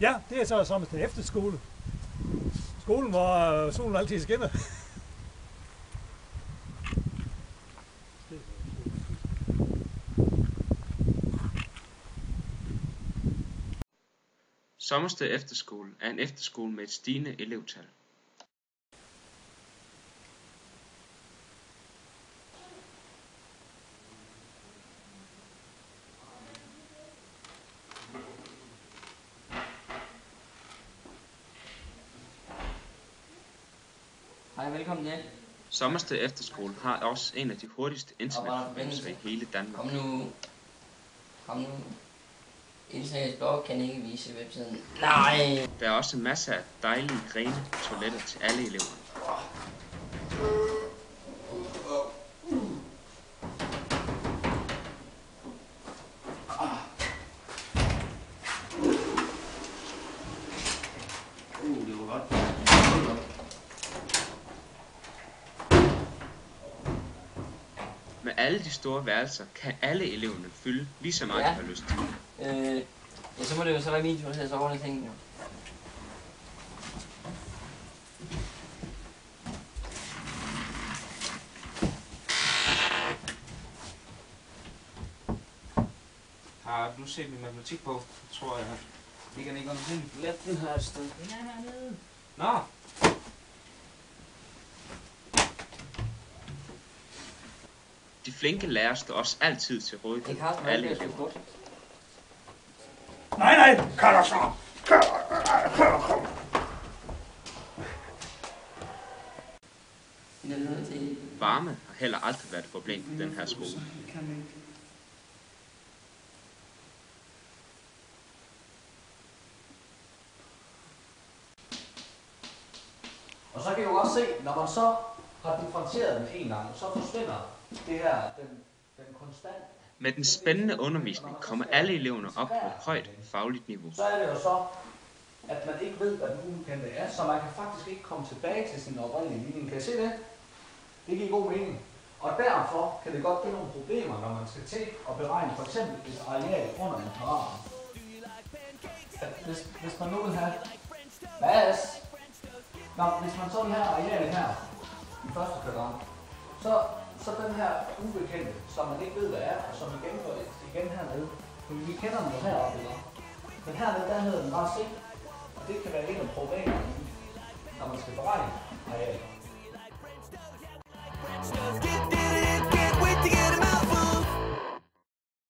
Ja, det er så Sommersted Efterskole. Skolen, hvor solen altid skinner. Sommersted Efterskole er en efterskole med et stigende elevtal. Hej, velkommen hjem. Sommersted Efterskole har også en af de hurtigste internetforbindelser i hele Danmark. Kom nu. Internets blog kan ikke vise websiden. Nej! Der er også masser af dejlige grene toiletter til alle elever. Det var godt. Med alle de store værelser kan alle eleverne fylde lige så meget, de har lyst til. Ja, så må det jo så være min tur til at sove, ting jo. Har du set min matematikbog, tror jeg. Ligger den ikke under den? Let den her et sted. Den er hernede. Nå! De flinke lærere står også altid til rådighed for alle elever. Nej, kør dig så! Kør! Varme har heller aldrig været et problem på den her skole. Og så kan I jo også se, når man så har differentieret den en gang, så forsvinder det her, den konstante. Med den spændende undervisning kommer alle eleverne op på et højt fagligt niveau. Så er det jo så, at man ikke ved, hvad den ukendte er, så man kan faktisk ikke komme tilbage til sin oprindelige ligning. Kan I se det? Det giver god mening. Og derfor kan det godt give nogle problemer, når man skal til at beregne for eksempel et areal under en parameter. Hvis man nu vil have hvis man så vil have arealet her i første kvadrant, så den her ubekendte, som man ikke ved, hvad er, og som vi gennemgår igen hernede. Vi kender den jo heroppe, eller? Men hernede, der hedder den bare C. Og det kan være et af problemerne, når man skal beregne arealet.